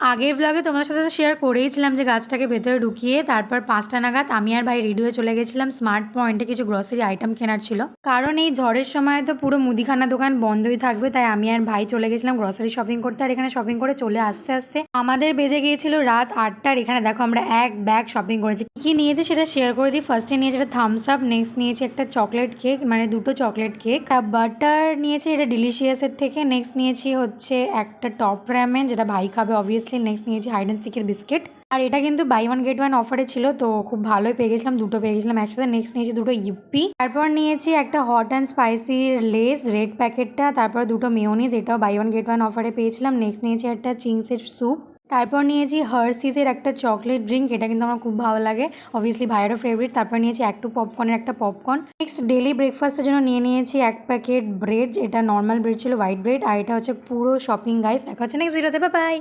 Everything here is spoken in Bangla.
আগের ব্লগে তোমাদের সাথে শেয়ার করেইছিলাম যে গাছটাকে ভেতরে ঢুকিয়ে তারপর 5টা নাগাদ আমি আর ভাই রেডি হয়ে চলে গেছিলাম স্মার্ট পয়েন্টে কিছু গ্রসারি আইটেম কেনার ছিল, কারণ এই ঝড়ের সময় তো পুরো মুদিখানা দোকান বন্ধই থাকবে, তাই আমি আর ভাই চলে গেছিলাম গ্রসারি শপিং করতে। আর এখানে শপিং করে চলে আসতে আসতে আমাদের বেজে গিয়েছিল রাত 8টার। এখানে দেখো আমরা এক ব্যাগ শপিং করেছি। কি নিয়েছি সেটা শেয়ার করে দিই। ফার্স্টে নিয়েছি একটা থামস আপ, নেক্সট নিয়েছি একটা চকলেট কেক, মানে 2টো চকলেট কেক, বাটার নিয়েছি এটা ডিলিশিয়াসের থেকে, নেক্সট নিয়েছি হচ্ছে একটা টপ র্যামেন যেটা ভাই খাবে অবভিয়াসলি, নেক্সট নিয়েছি হাইড অ্যান্ড সিকের বিস্কিট। আর এটা কিন্তু বাই ওয়ান গেট ওয়ান অফারে ছিল, তো খুব ভালোই পেয়ে গেছিলাম, 2টো পেয়ে গেছিলাম একসাথে। নেক্সট নিয়েছি 2টো ইউপি, তারপর নিয়েছি একটা hot and spicy less red প্যাকেটটা, তারপর 2টো মেয়োনিজ, এটাও বাই ওয়ান গেট ওয়ান অফারে পেয়েছিলাম। নেক্সট নিয়েছি একটা চিংসের স্যুপ, তারপর নিয়েছি হার্সিসের একটা চকলেট ড্রিঙ্ক, এটা কিন্তু আমার খুব ভালো লাগে, অবভিয়াসলি ভাইয়েরও ফেভারিট। তারপর নিয়েছি একটু পপকর্নের একটা পপকর্ন। নেক্সট ডেলি ব্রেকফাস্টের জন্য নিয়ে নিয়েছি এক প্যাকেট ব্রেড, এটা নর্মাল ব্রেড ছিল হোয়াইট ব্রেড। আর এটা হচ্ছে পুরো শপিং গাইস, দেখা হচ্ছে নেক্সট ভিডিওতে, বাই বাই।